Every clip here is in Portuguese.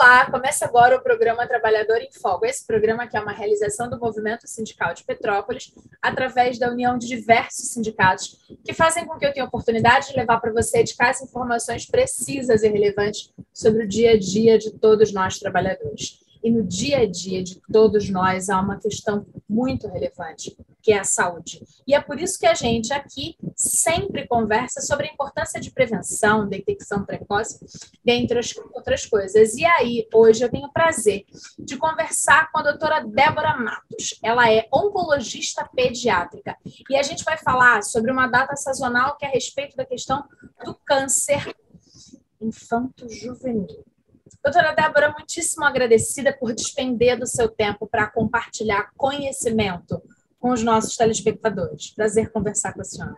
Olá, começa agora o programa Trabalhador em Foco. Esse programa que é uma realização do Movimento Sindical de Petrópolis, através da união de diversos sindicatos, que fazem com que eu tenha a oportunidade de levar para você de casa informações precisas e relevantes sobre o dia a dia de todos nós trabalhadores. E no dia a dia de todos nós há uma questão muito relevante, que é a saúde. E é por isso que a gente aqui sempre conversa sobre a importância de prevenção, detecção precoce, dentre outras coisas. E aí, hoje eu tenho o prazer de conversar com a doutora Débora Matos. Ela é oncologista pediátrica. E a gente vai falar sobre uma data sazonal que é a respeito da questão do câncer infanto-juvenil. Doutora Débora, muitíssimo agradecida por despender do seu tempo para compartilhar conhecimento com os nossos telespectadores. Prazer conversar com a senhora.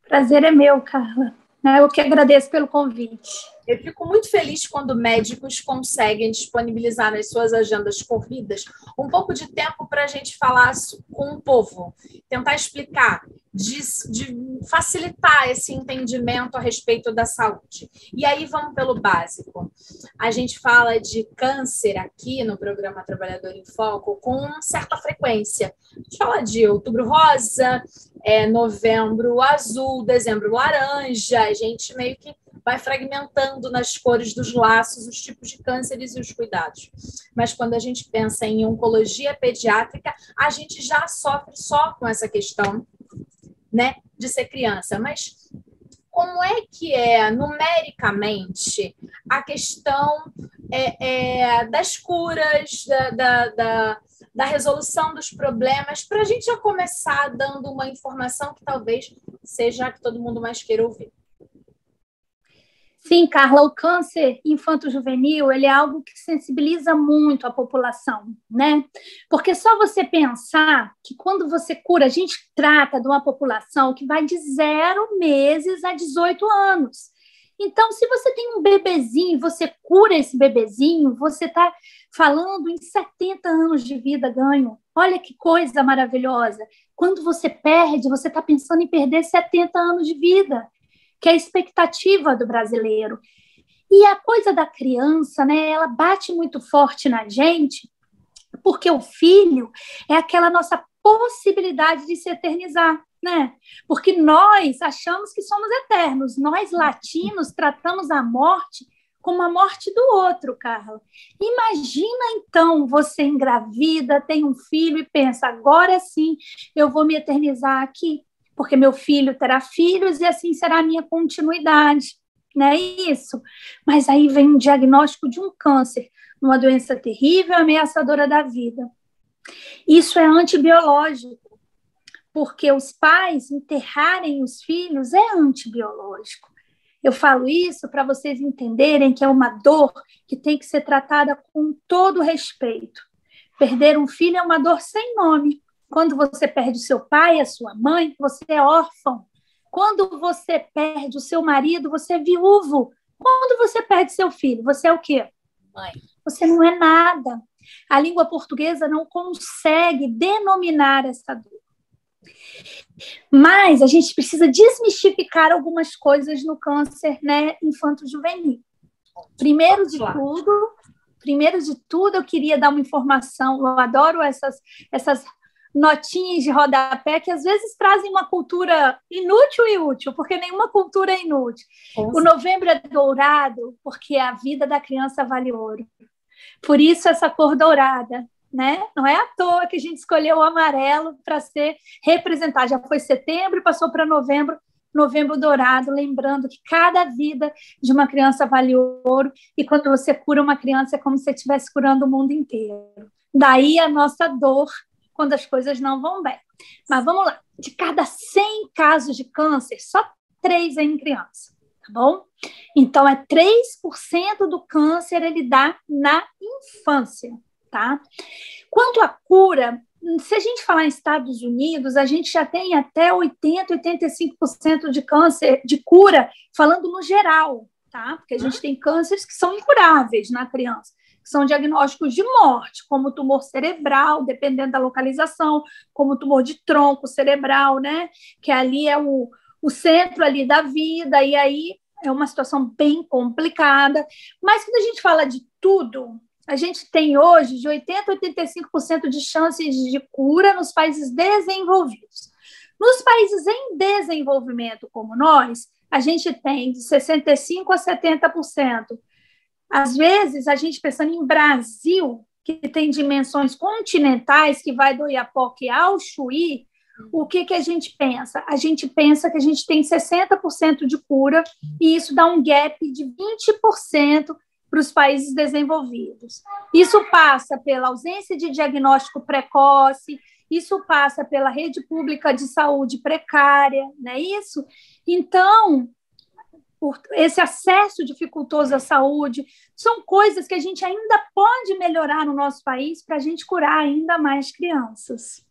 Prazer é meu, Carla. Eu que agradeço pelo convite. Eu fico muito feliz quando médicos conseguem disponibilizar nas suas agendas corridas um pouco de tempo para a gente falar com o povo, tentar explicar, de facilitar esse entendimento a respeito da saúde. E aí vamos pelo básico. A gente fala de câncer aqui no programa Trabalhador em Foco com certa frequência. A gente fala de outubro rosa, novembro azul, dezembro laranja, a gente meio que vai fragmentando nas cores dos laços os tipos de cânceres e os cuidados. Mas quando a gente pensa em oncologia pediátrica, a gente já sofre só com essa questão, né, de ser criança. Mas como é que é, numericamente, a questão das curas, da resolução dos problemas, para a gente já começar dando uma informação que talvez seja a que todo mundo mais queira ouvir? Sim, Carla, o câncer infanto-juvenil, ele é algo que sensibiliza muito a população, né? Porque só você pensar que quando você cura, a gente trata de uma população que vai de 0 meses a 18 anos. Então, se você tem um bebezinho, você cura esse bebezinho, você está falando em 70 anos de vida ganho. Olha que coisa maravilhosa. Quando você perde, você está pensando em perder 70 anos de vida, que é a expectativa do brasileiro. E a coisa da criança, né, ela bate muito forte na gente, porque o filho é aquela nossa possibilidade de se eternizar, né? Porque nós achamos que somos eternos. Nós, latinos, tratamos a morte como a morte do outro, Carla. Imagina, então, você engravida, tem um filho e pensa, agora sim eu vou me eternizar aqui, porque meu filho terá filhos e assim será a minha continuidade, não é isso? Mas aí vem um diagnóstico de um câncer, uma doença terrível, ameaçadora da vida. Isso é antibiológico, porque os pais enterrarem os filhos é antibiológico. Eu falo isso para vocês entenderem que é uma dor que tem que ser tratada com todo respeito. Perder um filho é uma dor sem nome. Quando você perde o seu pai, a sua mãe, você é órfão. Quando você perde o seu marido, você é viúvo. Quando você perde seu filho, você é o quê? Mãe. Você não é nada. A língua portuguesa não consegue denominar essa dor. Mas a gente precisa desmistificar algumas coisas no câncer, né, infanto-juvenil. Primeiro de tudo, eu queria dar uma informação. Eu adoro essas notinhas de rodapé que às vezes trazem uma cultura inútil e útil, porque nenhuma cultura é inútil. O novembro é dourado porque a vida da criança vale ouro. Por isso essa cor dourada, né? Não é à toa que a gente escolheu o amarelo para ser representado. Já foi setembro e passou para novembro dourado, lembrando que cada vida de uma criança vale ouro, e quando você cura uma criança é como se você estivesse curando o mundo inteiro. Daí a nossa dor quando as coisas não vão bem. Mas vamos lá, de cada 100 casos de câncer, só 3 é em criança, tá bom? Então, é 3% do câncer ele dá na infância, tá? Quanto à cura, se a gente falar em Estados Unidos, a gente já tem até 80%, 85% de câncer, de cura, falando no geral, tá? Porque a gente tem cânceres que são incuráveis na criança, que são diagnósticos de morte, como tumor cerebral, dependendo da localização, como tumor de tronco cerebral, né? Que ali é o centro ali da vida, e aí é uma situação bem complicada, mas quando a gente fala de tudo, a gente tem hoje de 80% a 85% de chances de cura nos países desenvolvidos. Nos países em desenvolvimento, como nós, a gente tem de 65% a 70%. Às vezes, a gente pensando em Brasil, que tem dimensões continentais, que vai do Iapoque ao Chuí, o que a gente pensa? A gente pensa que a gente tem 60% de cura e isso dá um gap de 20% para os países desenvolvidos. Isso passa pela ausência de diagnóstico precoce, isso passa pela rede pública de saúde precária, não é isso? Então, esse acesso dificultoso à saúde são coisas que a gente ainda pode melhorar no nosso país para a gente curar ainda mais crianças.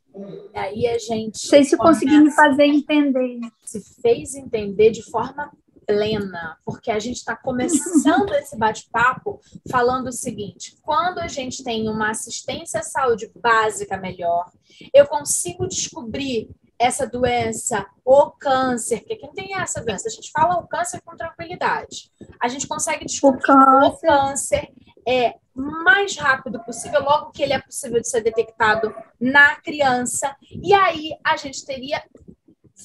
E aí a gente... Não sei se consegui me fazer entender. Se fez entender de forma plena, porque a gente está começando esse bate-papo falando o seguinte: quando a gente tem uma assistência à saúde básica melhor, eu consigo descobrir essa doença, o câncer, porque aqui não tem essa doença, a gente fala o câncer com tranquilidade. A gente consegue descobrir o câncer mais rápido possível, logo que ele é possível de ser detectado na criança, e aí a gente teria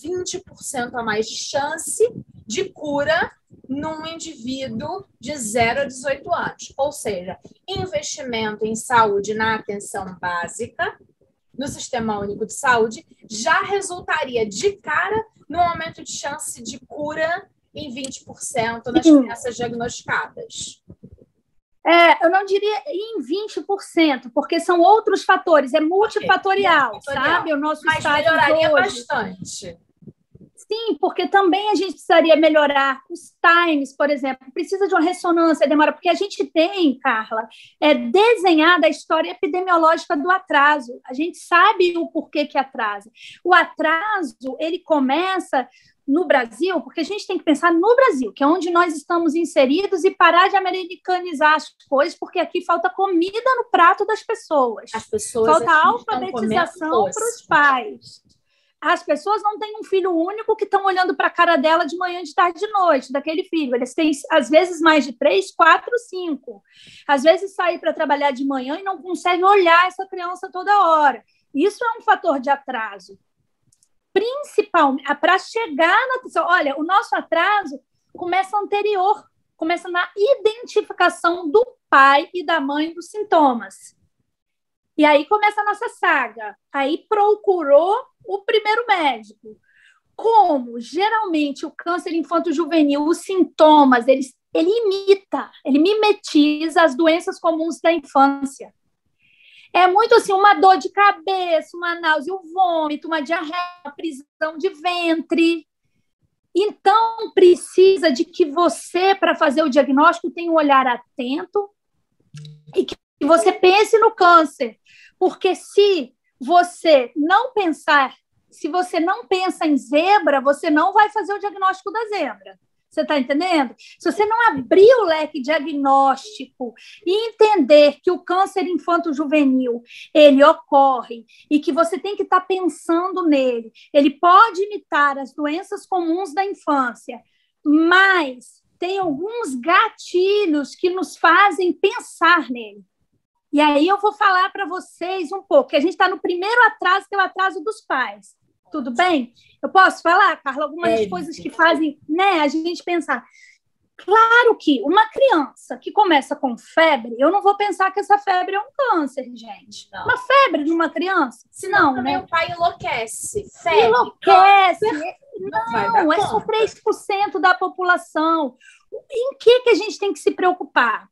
20% a mais de chance de cura num indivíduo de 0 a 18 anos. Ou seja, investimento em saúde na atenção básica, no Sistema Único de Saúde, já resultaria de cara no aumento de chance de cura em 20% nas crianças diagnosticadas. Eu não diria em 20%, porque são outros fatores, é multifatorial, sabe? O nosso Mas melhoraria bastante. Sim, porque também a gente precisaria melhorar os times, por exemplo. Precisa de uma ressonância, demora, porque a gente tem, Carla, desenhada a história epidemiológica do atraso. A gente sabe o porquê que atrasa. O atraso, ele começa no Brasil, porque a gente tem que pensar no Brasil, que é onde nós estamos inseridos, e parar de americanizar as coisas, porque aqui falta comida no prato das pessoas. As pessoas falta alfabetização para os pais. As pessoas não têm um filho único que estão olhando para a cara dela de manhã, de tarde, de noite, daquele filho. Eles têm, às vezes, mais de 3, 4, 5. Às vezes, saem para trabalhar de manhã e não conseguem olhar essa criança toda hora. Isso é um fator de atraso. Principalmente, para chegar na... Olha, o nosso atraso começa anterior, começa na identificação do pai e da mãe dos sintomas. E aí começa a nossa saga. Aí procurou o primeiro médico. Como, geralmente, o câncer infanto-juvenil, os sintomas, ele imita, ele mimetiza as doenças comuns da infância. É muito assim, uma dor de cabeça, uma náusea, um vômito, uma diarreia, uma prisão de ventre. Então, precisa de que você, para fazer o diagnóstico, tenha um olhar atento e que você pense no câncer. Porque se você não pensar, se você não pensa em zebra, você não vai fazer o diagnóstico da zebra. Você está entendendo? Se você não abrir o leque diagnóstico e entender que o câncer infanto-juvenil, ele ocorre e que você tem que estar pensando nele, ele pode imitar as doenças comuns da infância, mas tem alguns gatilhos que nos fazem pensar nele. E aí eu vou falar para vocês um pouco, que a gente está no primeiro atraso, que é o atraso dos pais. Tudo bem? Eu posso falar, Carla, algumas coisas que fazem, né, a gente pensar. Claro que uma criança que começa com febre, eu não vou pensar que essa febre é um câncer, gente. Não. Uma febre de uma criança? Senão também o pai enlouquece. Febre, enlouquece. Não, é só 3% da população. Em que a gente tem que se preocupar?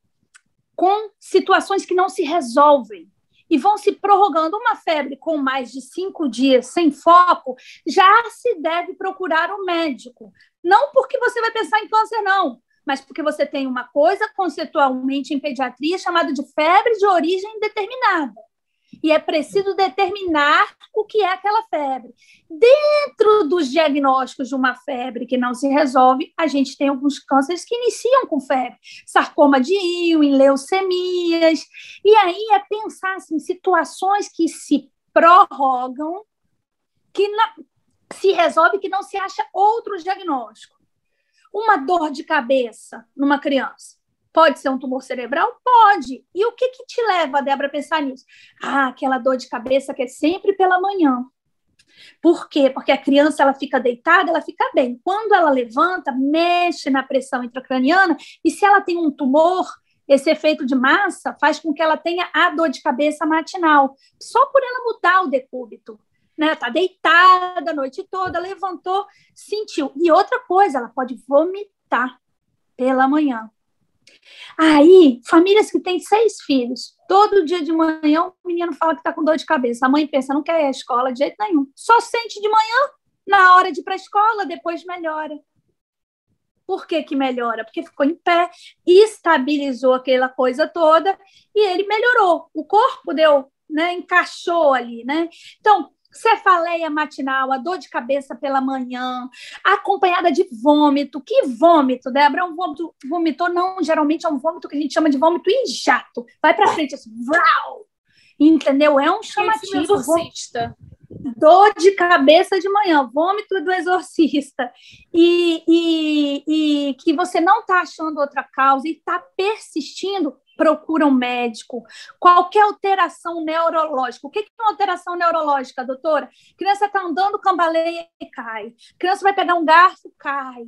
Com situações que não se resolvem e vão se prorrogando. Uma febre com mais de 5 dias sem foco, já se deve procurar um médico. Não porque você vai pensar em câncer, não, mas porque você tem uma coisa conceitualmente em pediatria chamada de febre de origem indeterminada. E é preciso determinar o que é aquela febre. Dentro dos diagnósticos de uma febre que não se resolve, a gente tem alguns cânceres que iniciam com febre. Sarcoma de Ewing, leucemias. E aí é pensar assim, situações que se prorrogam, que se resolve, que não se acha outro diagnóstico. Uma dor de cabeça numa criança. Pode ser um tumor cerebral? Pode. E o que te leva, Débora, a pensar nisso? Aquela dor de cabeça que é sempre pela manhã. Por quê? Porque a criança ela fica deitada, ela fica bem. Quando ela levanta, mexe na pressão intracraniana, e se ela tem um tumor, esse efeito de massa faz com que ela tenha a dor de cabeça matinal, só por ela mudar o decúbito. Né? Tá deitada a noite toda, levantou, sentiu. E outra coisa, ela pode vomitar pela manhã. Aí, famílias que têm 6 filhos, todo dia de manhã o menino fala que está com dor de cabeça. A mãe pensa, não quer ir à escola de jeito nenhum. Só sente de manhã, na hora de ir para a escola, depois melhora. Por que que melhora? Porque ficou em pé, estabilizou aquela coisa toda e ele melhorou. O corpo deu, né, encaixou ali, né? Então, cefaleia matinal, a dor de cabeça pela manhã, acompanhada de vômito. Que vômito, Débora? É um vômito, vomitou, não, geralmente é um vômito que a gente chama de vômito em jato. Vai para frente, assim, vrau! Entendeu? É um chamativo. Exorcista. Dor de cabeça de manhã, vômito do exorcista, e que você não está achando outra causa e está persistindo, procura um médico. Qualquer alteração neurológica. O que é uma alteração neurológica, doutora? A criança está andando, cambaleia e cai. A criança vai pegar um garfo, cai.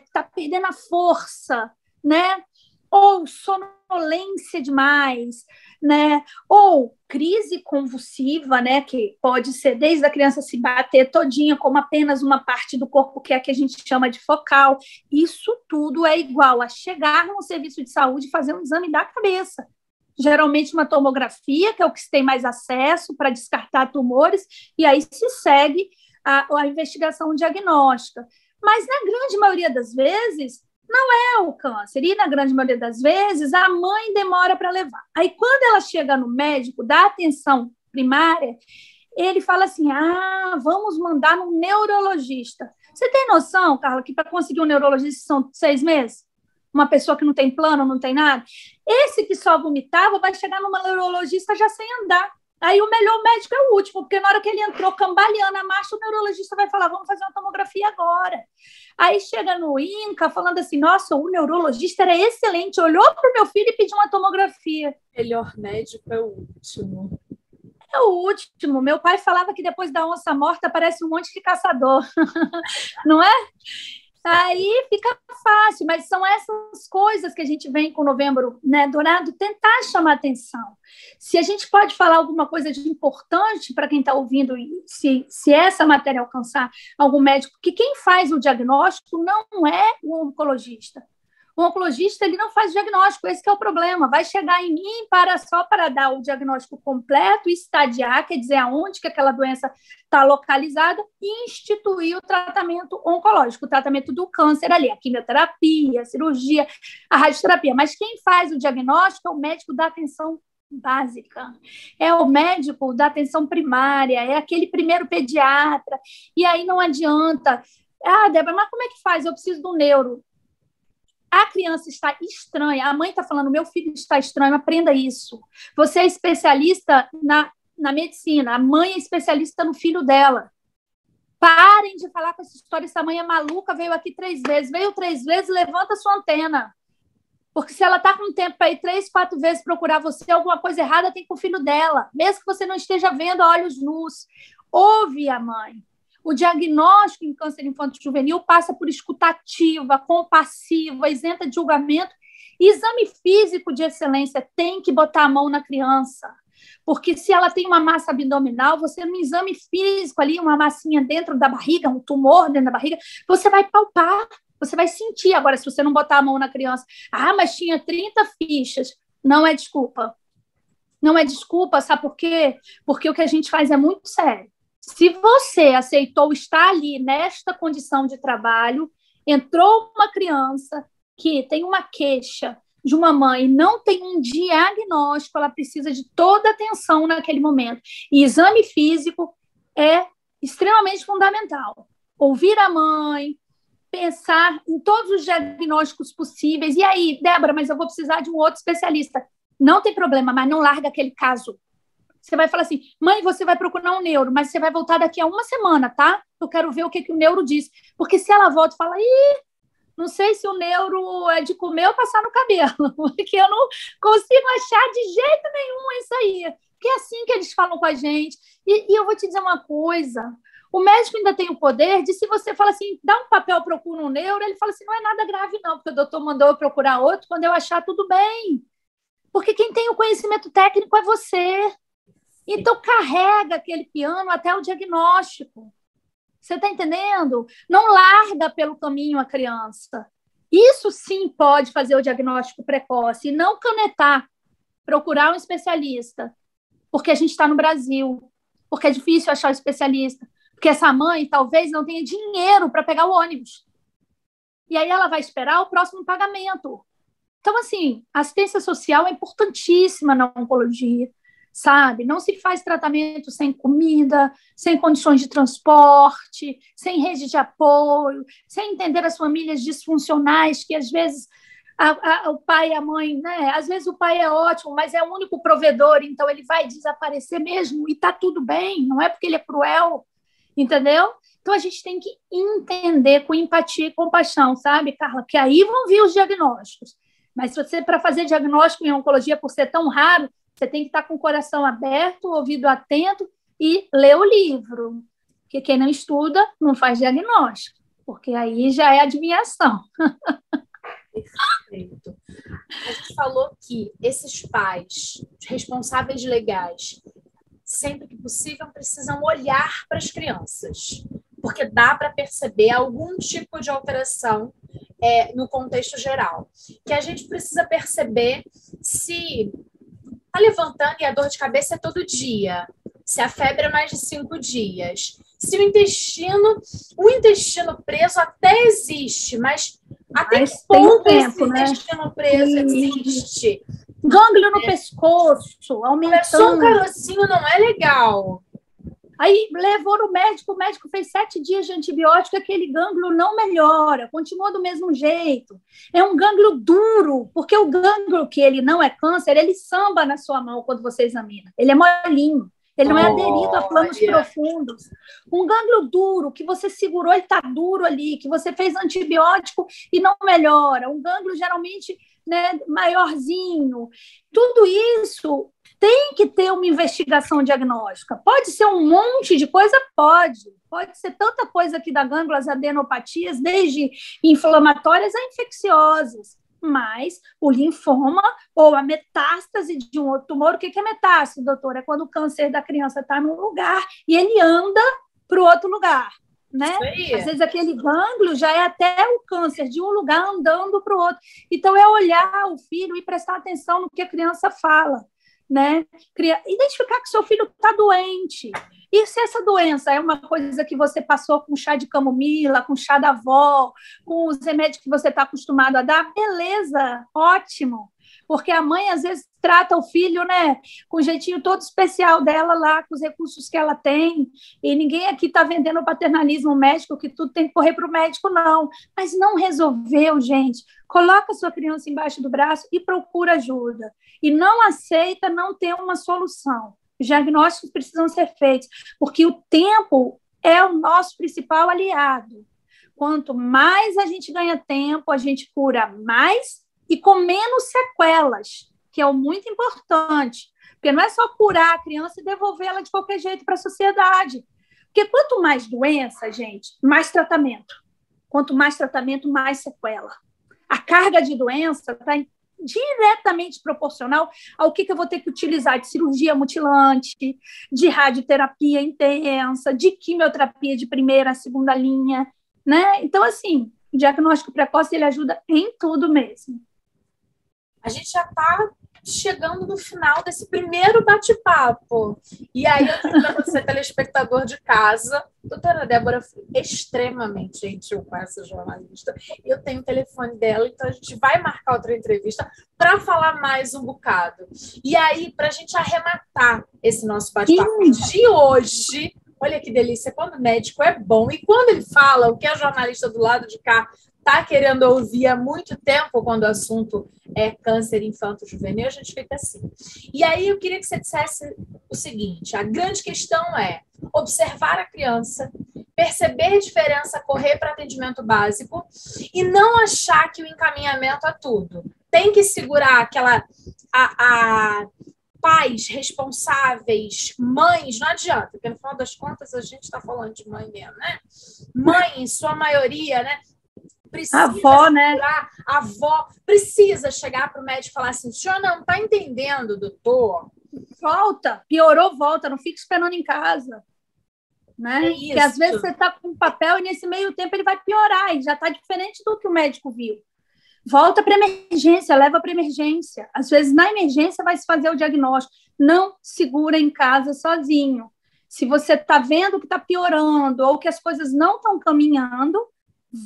Está perdendo a força, né? Ou sonolência demais, né? Ou crise convulsiva, né? Que pode ser desde a criança se bater todinha, como apenas uma parte do corpo, que é a que a gente chama de focal. Isso tudo é igual a chegar num serviço de saúde e fazer um exame da cabeça. Geralmente uma tomografia, que é o que se tem mais acesso para descartar tumores, e aí se segue a investigação diagnóstica. Mas na grande maioria das vezes não é o câncer, e na grande maioria das vezes a mãe demora para levar. Aí quando ela chega no médico da atenção primária, ele fala assim, vamos mandar no neurologista. Você tem noção, Carla, que para conseguir um neurologista são 6 meses? Uma pessoa que não tem plano, não tem nada? Esse que só vomitava vai chegar numa neurologista já sem andar. Aí o melhor médico é o último, porque na hora que ele entrou cambaleando a marcha, o neurologista vai falar, vamos fazer uma tomografia agora. Aí chega no INCA falando assim, nossa, o neurologista era excelente, olhou para o meu filho e pediu uma tomografia. Melhor médico é o último. É o último. Meu pai falava que depois da onça morta aparece um monte de caçador. Não é? Aí fica fácil, mas são essas coisas que a gente vem com o Novembro, né, Dourado, tentar chamar atenção. Se a gente pode falar alguma coisa de importante para quem está ouvindo, se essa matéria alcançar algum médico, que quem faz o diagnóstico não é o oncologista. O oncologista ele não faz diagnóstico, esse que é o problema. Vai chegar em mim só para dar o diagnóstico completo, estadiar, quer dizer, aonde que aquela doença está localizada, e instituir o tratamento oncológico, o tratamento do câncer ali, a quimioterapia, a cirurgia, a radioterapia. Mas quem faz o diagnóstico é o médico da atenção básica, é o médico da atenção primária, é aquele primeiro pediatra, e aí não adianta. Débora, mas como é que faz? Eu preciso do neuro. A criança está estranha, a mãe está falando, meu filho está estranho, aprenda isso. Você é especialista na medicina, a mãe é especialista no filho dela. Parem de falar com essa história, essa mãe é maluca, veio aqui 3 vezes, veio 3 vezes, levanta a sua antena. Porque se ela está com tempo para ir 3, 4 vezes procurar você, alguma coisa errada tem com o filho dela, mesmo que você não esteja vendo a olhos nus. Ouve a mãe. O diagnóstico em câncer infanto-juvenil passa por escutativa, compassiva, isenta de julgamento. Exame físico de excelência, tem que botar a mão na criança. Porque se ela tem uma massa abdominal, você no exame físico ali, uma massinha dentro da barriga, um tumor dentro da barriga, você vai palpar, você vai sentir. Agora, se você não botar a mão na criança, mas tinha 30 fichas, não é desculpa. Não é desculpa, sabe por quê? Porque o que a gente faz é muito sério. Se você aceitou estar ali nesta condição de trabalho, entrou uma criança que tem uma queixa de uma mãe e não tem um diagnóstico, ela precisa de toda a atenção naquele momento. E exame físico é extremamente fundamental. Ouvir a mãe, pensar em todos os diagnósticos possíveis. E aí, Débora, mas eu vou precisar de um outro especialista. Não tem problema, mas não larga aquele caso. Você vai falar assim, mãe, você vai procurar um neuro, mas você vai voltar daqui a 1 semana, tá? Eu quero ver o que o neuro diz. Porque se ela volta e fala, Não sei se o neuro é de comer ou passar no cabelo, porque eu não consigo achar de jeito nenhum isso aí. Porque é assim que eles falam com a gente. E eu vou te dizer uma coisa: o médico ainda tem o poder de, se você fala assim, dá um papel, procura um neuro, ele fala assim, não é nada grave não, porque o doutor mandou eu procurar outro, quando eu achar, tudo bem. Porque quem tem o conhecimento técnico é você. Então, carrega aquele piano até o diagnóstico. Você está entendendo? Não larga pelo caminho a criança. Isso sim pode fazer o diagnóstico precoce, e não canetar, procurar um especialista, porque a gente está no Brasil, porque é difícil achar um especialista, porque essa mãe talvez não tenha dinheiro para pegar o ônibus. E aí ela vai esperar o próximo pagamento. Então, assim, a assistência social é importantíssima na oncologia, sabe? Não se faz tratamento sem comida, sem condições de transporte, sem rede de apoio, sem entender as famílias disfuncionais, que às vezes o pai e a mãe, né? Às vezes o pai é ótimo, mas é o único provedor, então ele vai desaparecer mesmo, e está tudo bem, não é porque ele é cruel, entendeu? Então a gente tem que entender com empatia e compaixão, sabe, Carla? Que aí vão vir os diagnósticos. Mas se você, para fazer diagnóstico em oncologia, por ser tão raro, você tem que estar com o coração aberto, o ouvido atento e ler o livro. Porque quem não estuda não faz diagnóstico, porque aí já é adivinhação. Perfeito. A gente falou que esses pais, responsáveis legais, sempre que possível, precisam olhar para as crianças, porque dá para perceber algum tipo de alteração no contexto geral. Que a gente precisa perceber se está levantando e a dor de cabeça é todo dia, se a febre é mais de 5 dias, se o intestino preso até existe, mas até que ponto esse intestino preso existe? Gânglio no pescoço, aumentando. Começou um carocinho, não é legal. Aí levou no médico, o médico fez 7 dias de antibiótico, aquele gânglio não melhora, continua do mesmo jeito. É um gânglio duro, porque o gânglio que ele não é câncer, ele samba na sua mão quando você examina. Ele é molinho, ele não é aderido a planos profundos. Um gânglio duro, que você segurou, ele está duro ali, que você fez antibiótico e não melhora. Um gânglio geralmente, né, maiorzinho. Tudo isso tem que ter uma investigação diagnóstica. Pode ser um monte de coisa? Pode. Pode ser tanta coisa aqui da gânglula, as adenopatias, desde inflamatórias a infecciosas. Mas o linfoma ou a metástase de um outro tumor, o que é metástase, doutora? É quando o câncer da criança está num lugar e ele anda para o outro lugar. Né? Às vezes aquele gânglio já é até o câncer de um lugar andando para o outro. Então é olhar o filho e prestar atenção no que a criança fala, né? Identificar que seu filho está doente. E se essa doença é uma coisa que você passou com chá de camomila, com chá da avó, com os remédios que você está acostumado a dar, beleza, ótimo. Porque a mãe, às vezes, trata o filho, né, com o jeitinho todo especial dela lá, com os recursos que ela tem, e ninguém aqui está vendendo o paternalismo médico, que tudo tem que correr para o médico, não. Mas não resolveu, gente. Coloca a sua criança embaixo do braço e procura ajuda. E não aceita não ter uma solução. Os diagnósticos precisam ser feitos, porque o tempo é o nosso principal aliado. Quanto mais a gente ganha tempo, a gente cura mais e com menos sequelas, que é o muito importante. Porque não é só curar a criança e devolver ela de qualquer jeito para a sociedade. Porque quanto mais doença, gente, mais tratamento. Quanto mais tratamento, mais sequela. A carga de doença está diretamente proporcional ao que eu vou ter que utilizar de cirurgia mutilante, de radioterapia intensa, de quimioterapia de primeira, segunda linha, né? Então, assim, o diagnóstico precoce, ele ajuda em tudo mesmo. A gente já está chegando no final desse primeiro bate-papo. E aí eu digo para você, telespectador de casa, doutora Débora foi extremamente gentil com essa jornalista. Eu tenho o telefone dela, então a gente vai marcar outra entrevista para falar mais um bocado. E aí, para a gente arrematar esse nosso bate-papo de hoje, olha que delícia, quando o médico é bom e quando ele fala o que a jornalista do lado de cá está querendo ouvir há muito tempo, quando o assunto é câncer infanto-juvenil, a gente fica assim. E aí eu queria que você dissesse o seguinte, a grande questão é observar a criança, perceber diferença, correr para atendimento básico e não achar que o encaminhamento é tudo. Tem que segurar aquela... pais responsáveis, mães, não adianta, porque no final das contas a gente está falando de mãe mesmo, né? Mãe, em sua maioria, né? Precisa avó, né? A avó precisa chegar para o médico e falar assim: o senhor não está entendendo, doutor? Volta, piorou, volta, não fica esperando em casa. Né? Porque às vezes você está com um papel e nesse meio tempo ele vai piorar e já está diferente do que o médico viu. Volta para emergência, leva para emergência. Às vezes, na emergência, vai se fazer o diagnóstico. Não segura em casa sozinho. Se você está vendo que está piorando ou que as coisas não estão caminhando,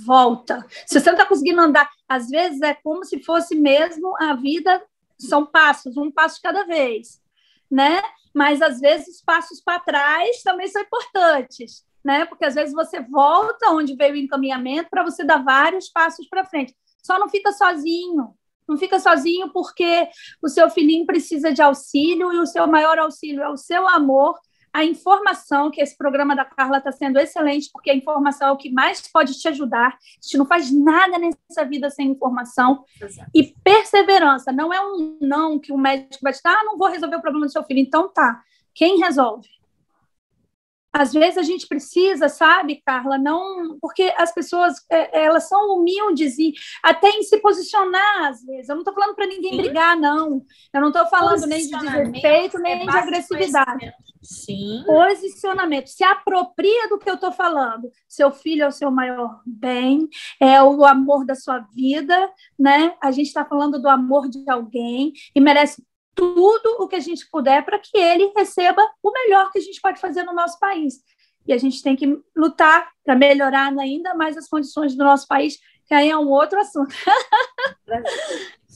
volta. Se você não está conseguindo andar, às vezes é como se fosse mesmo a vida, são passos, um passo cada vez, né? Mas, às vezes, passos para trás também são importantes, né? Porque, às vezes, você volta onde veio o encaminhamento para você dar vários passos para frente. Só não fica sozinho. Não fica sozinho porque o seu filhinho precisa de auxílio e o seu maior auxílio é o seu amor, a informação, que esse programa da Carla está sendo excelente, porque a informação é o que mais pode te ajudar. A gente não faz nada nessa vida sem informação. Exato. E perseverança. Não é um não que o médico vai te dar, não vou resolver o problema do seu filho. Então tá, quem resolve? Às vezes a gente precisa, sabe, Carla, não, porque as pessoas elas são humildes e até em se posicionar, às vezes. Eu não estou falando para ninguém brigar, não. Eu não estou falando nem de desrespeito, nem de agressividade. Sim. Posicionamento. Se apropria do que eu estou falando. Seu filho é o seu maior bem, é o amor da sua vida, né? A gente está falando do amor de alguém e merece tudo o que a gente puder para que ele receba o melhor que a gente pode fazer no nosso país. E a gente tem que lutar para melhorar ainda mais as condições do nosso país, que aí é um outro assunto.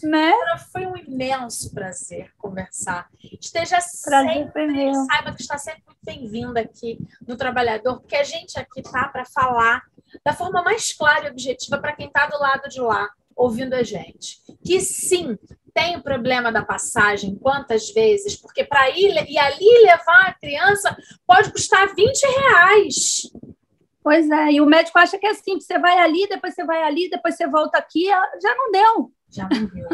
Né? Foi um imenso prazer conversar. Esteja sempre, saiba que está sempre muito bem-vinda aqui no Trabalhador, porque a gente aqui está para falar da forma mais clara e objetiva para quem está do lado de lá, ouvindo a gente. Que sim, tem o problema da passagem, quantas vezes? Porque para ir e ali levar a criança pode custar R$20. Pois é, e o médico acha que é simples, você vai ali, depois você vai ali, depois você volta aqui, já não deu. Já não deu,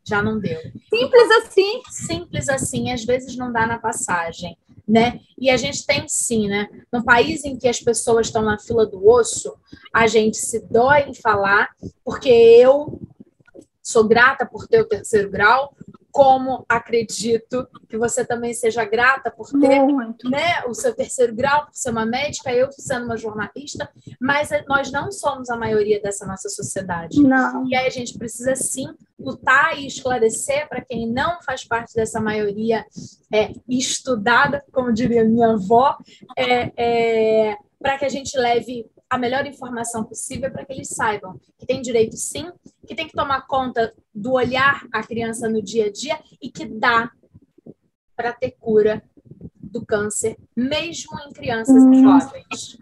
já não deu. Simples assim. Simples assim, às vezes não dá na passagem, né? E a gente tem sim, né? No país em que as pessoas estão na fila do osso, a gente se dói em falar, porque eu sou grata por ter o 3º grau, como acredito que você também seja grata por ter, né, o seu 3º grau, por ser uma médica, eu sendo uma jornalista, mas nós não somos a maioria dessa nossa sociedade. Não. E aí a gente precisa, sim, lutar e esclarecer para quem não faz parte dessa maioria estudada, como diria minha avó, para que a gente leve a melhor informação possível para que eles saibam que tem direito, sim, que tem que tomar conta do olhar a criança no dia a dia e que dá para ter cura do câncer, mesmo em crianças e jovens.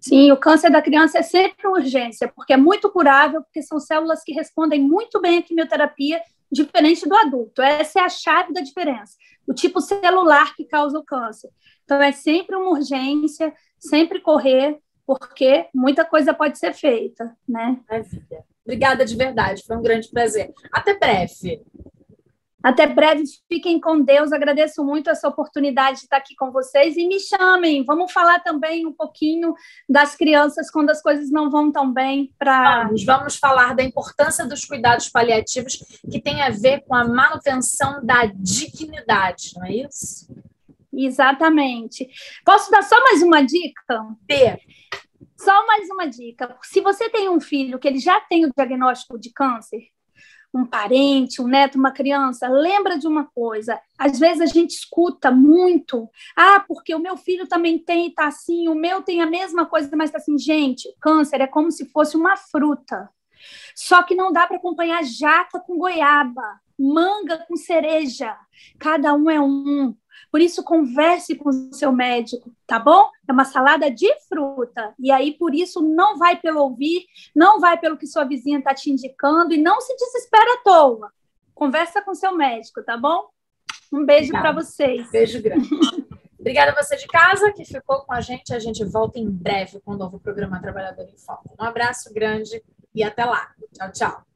Sim, o câncer da criança é sempre uma urgência, porque é muito curável, porque são células que respondem muito bem à quimioterapia, diferente do adulto. Essa é a chave da diferença. O tipo celular que causa o câncer. Então, é sempre uma urgência, sempre correr, porque muita coisa pode ser feita, né? Obrigada de verdade, foi um grande prazer. Até breve. Até breve, fiquem com Deus. Agradeço muito essa oportunidade de estar aqui com vocês e me chamem. Vamos falar também um pouquinho das crianças quando as coisas não vão tão bem. Vamos falar da importância dos cuidados paliativos que tem a ver com a manutenção da dignidade, não é isso? Exatamente. Posso dar só mais uma dica? Só mais uma dica. Se você tem um filho que ele já tem o diagnóstico de câncer, um parente, um neto, uma criança, lembra de uma coisa. Às vezes a gente escuta muito. Porque o meu filho também tem, está assim, o meu tem a mesma coisa, mas está assim. Gente, o câncer é como se fosse uma fruta. Só que não dá para acompanhar jaca com goiaba, manga com cereja. Cada um é um. Por isso, converse com o seu médico, tá bom? É uma salada de fruta. E aí, por isso, não vai pelo ouvir, não vai pelo que sua vizinha está te indicando e não se desespera à toa. Conversa com seu médico, tá bom? Um beijo para vocês. Beijo grande. Obrigada a você de casa que ficou com a gente. A gente volta em breve com o novo programa Trabalhador em Foco. Um abraço grande e até lá. Tchau, tchau.